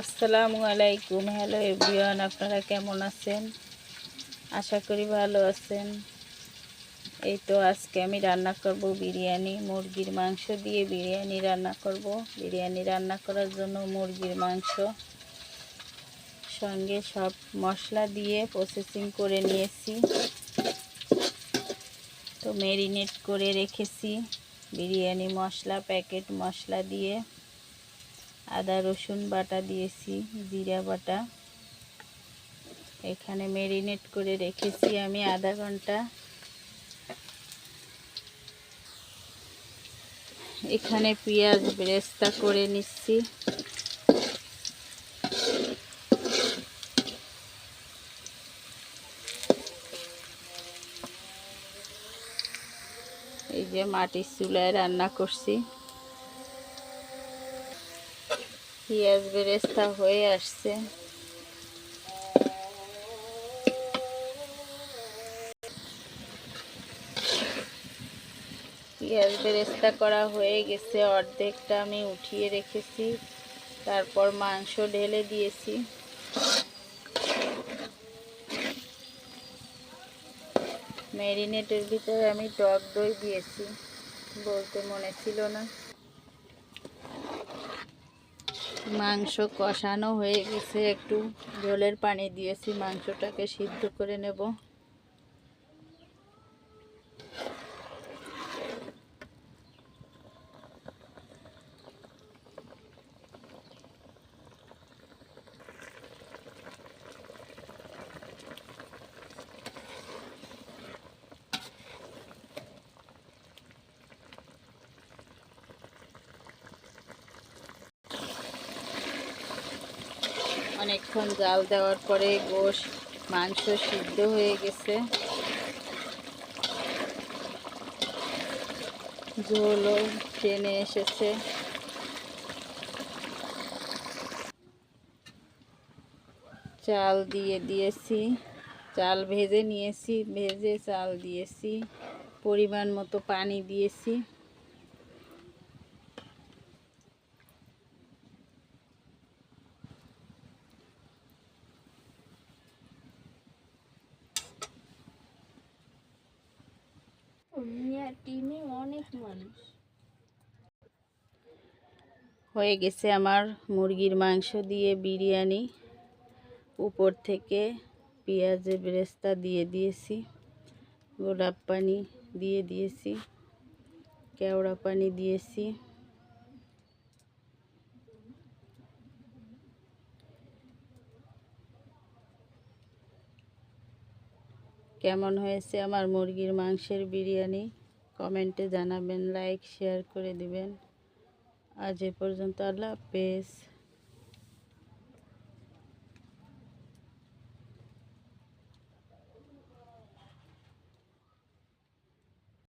আসসালামু আলাইকুম। Hello everyone, আপনারা কেমন আছেন? আশা করি ভালো আছেন। এই তো আজকে আমি রান্না করব বিরিয়ানি, মুরগির মাংস দিয়ে বিরিয়ানি রান্না করব। বিরিয়ানি রান্না করার জন্য মুরগির মাংস সঙ্গে সব মশলা দিয়ে প্রসেসিং করে নিয়েছি, তো ম্যারিনেট করে রেখেছি বিরিয়ানি মশলা, প্যাকেট মশলা দিয়ে। আদা রসুন বাটা দিয়েছি, জিরা বাটা। এখানে ম্যারিনেট করে রেখেছি আমি আধা ঘন্টা। এখানে পেঁয়াজ বেরেস্তা করে নিচ্ছি। এই যে মাটির চুলায় রান্না করছি। পেঁয়াজ বেরেস্তা হয়ে আসছে। পেঁয়াজ বেরেস্তা করা হয়ে গেছে, অর্ধেকটা আমি উঠিয়ে রেখেছি। তারপর মাংস ঢেলে দিয়েছি। ম্যারিনেটের ভিতরে আমি টক দই দিয়েছি, বলতে মনে ছিল না। মাংস কষানো হয়ে গেছে, একটু ঝোলের পানি দিয়েছি, মাংসটাকে সিদ্ধ করে নেব। অনেকক্ষণ জাল দেওয়ার পরে মাংস সিদ্ধ হয়ে গেছে, ঝোলও টেনে এসেছে। চাল দিয়ে দিয়েছি, চাল ভেজে নিয়েছি, ভেজে চাল দিয়েছি, পরিমাণ মতো পানি দিয়েছি। টিমে অনেক মানুষ। হয়ে গেছে আমার মুরগির মাংস দিয়ে বিরিয়ানি। উপর থেকে পেঁয়াজের বেরেস্তা দিয়ে দিয়েছি, গোলাপ পানি দিয়ে দিয়েছি, কেওড়া পানি দিয়েছি। কেমন হয়েছে আমার মুরগির মাংসের বিরিয়ানি কমেন্টে জানাবেন, লাইক শেয়ার করে দিবেন। আজ এ পর্যন্ত, আল্লাহ হাফেজ।